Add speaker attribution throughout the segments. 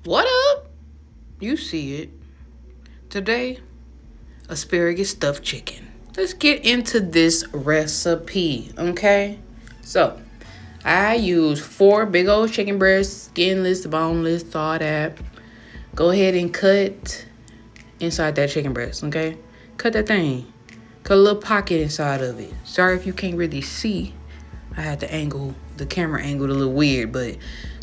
Speaker 1: What up? You see it. Today, asparagus stuffed chicken. Let's get into this recipe, okay? So, I use 4 big old chicken breasts, skinless, boneless, all that. Go ahead and cut inside that chicken breast, okay? Cut that thing. Cut a little pocket inside of it. Sorry if you can't really see. I had the camera angled a little weird, but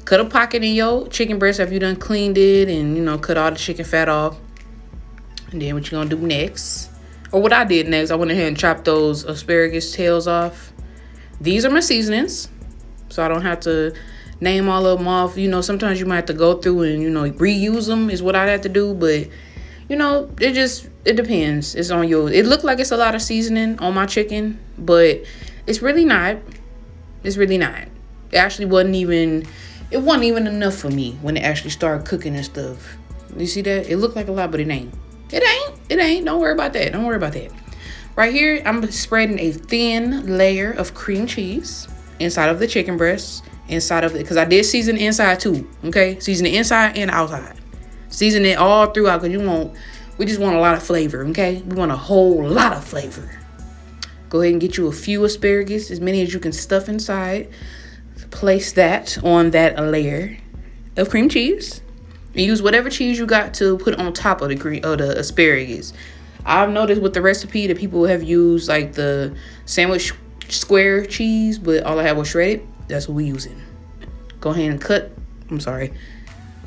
Speaker 1: cut a pocket in your chicken breast after you done cleaned it and, cut all the chicken fat off. And then what you're going to do next, or what I did next, I went ahead and chopped those asparagus tails off. These are my seasonings, so I don't have to name all of them off. Sometimes you might have to go through and, reuse them is what I'd have to do. But, it depends. It's on you. It looked like it's a lot of seasoning on my chicken, but it's really not. It's really not. It actually wasn't even enough for me when it actually started cooking and stuff. You see that? It looked like a lot, but it ain't. It ain't. Don't worry about that. Right here, I'm spreading a thin layer of cream cheese inside of the chicken breast, because I did season the inside too, okay? Season the inside and outside. Season it all throughout, because we just want a lot of flavor, okay? We want a whole lot of flavor. Go ahead and get you a few asparagus, as many as you can stuff inside. Place that on that layer of cream cheese. And use whatever cheese you got to put on top of the asparagus. I've noticed with the recipe that people have used like the sandwich square cheese, but all I had was shredded. That's what we're using. Go ahead and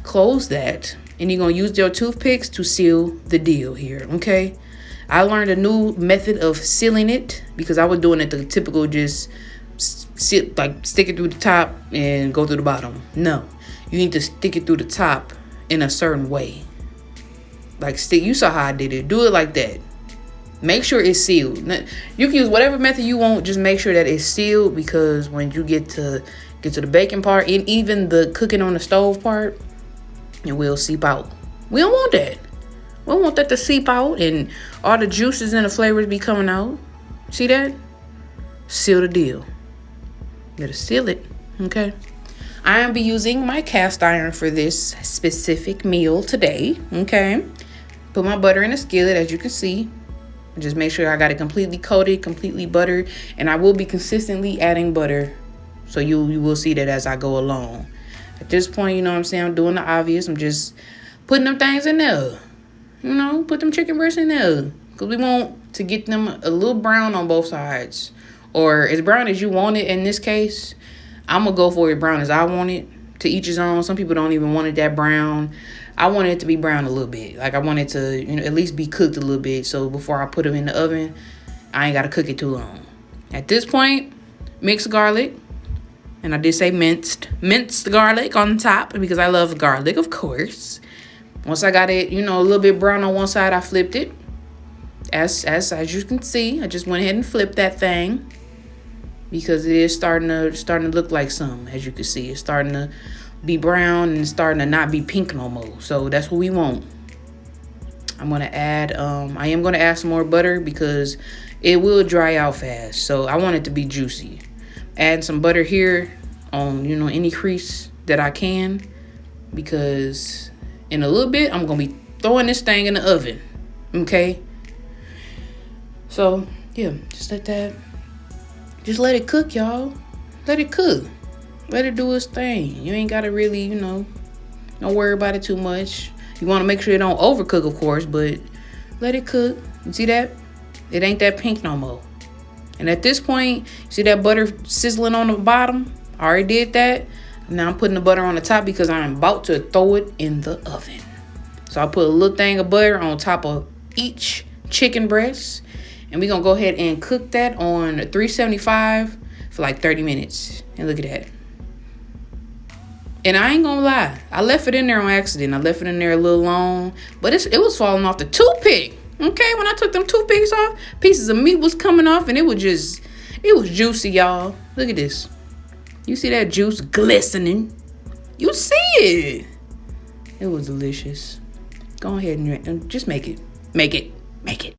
Speaker 1: close that. And you're going to use your toothpicks to seal the deal here, okay? I learned a new method of sealing it because I was doing it the typical just stick it through the top and go through the bottom. No, you need to stick it through the top in a certain way. You saw how I did it. Do it like that. Make sure it's sealed. You can use whatever method you want. Just make sure that it's sealed, because when you get to the baking part and even the cooking on the stove part, it will seep out. We don't want that. We don't want that to seep out and all the juices and the flavors be coming out. See that? Seal the deal. You gotta seal it, okay? I am be using my cast iron for this specific meal today, okay? Put my butter in a skillet, as you can see. Just make sure I got it completely coated, completely buttered, and I will be consistently adding butter, so you will see that as I go along. At this point, you know what I'm saying, I'm doing the obvious. I'm just putting them things in there. Put them chicken breasts in there, because we want to get them a little brown on both sides, or as brown as you want it. In this case, I'm gonna go for it brown as I want it. To each his own. Some people don't even want it that brown. I want it to be brown a little bit. Like, I want it to, at least be cooked a little bit. So before I put them in the oven, I ain't gotta cook it too long. At this point, minced garlic, and I did say minced garlic on top because I love garlic, of course. Once I got it, a little bit brown on one side, I flipped it. As you can see, I just went ahead and flipped that thing, because it is starting to look like some. As you can see, it's starting to be brown and it's starting to not be pink no more. So that's what we want. I am gonna add some more butter because it will dry out fast. So I want it to be juicy. Add some butter here on any crease that I can, because in a little bit I'm gonna be throwing this thing in the oven. Okay. So yeah, just let it cook, y'all. Let it cook. Let it do its thing. You ain't gotta really, don't worry about it too much. You want to make sure it don't overcook, of course, but let it cook. You see that? It ain't that pink no more. And at this point, see that butter sizzling on the bottom? I already did that. Now I'm putting the butter on the top because I'm about to throw it in the oven. So I put a little thing of butter on top of each chicken breast. And we're going to go ahead and cook that on 375 for like 30 minutes. And look at that. And I ain't going to lie. I left it in there on accident. I left it in there a little long. But it was falling off the toothpick. Okay, when I took them toothpicks off, pieces of meat was coming off. And it was juicy, y'all. Look at this. You see that juice glistening? You see it. It was delicious. Go ahead and just make it. Make it.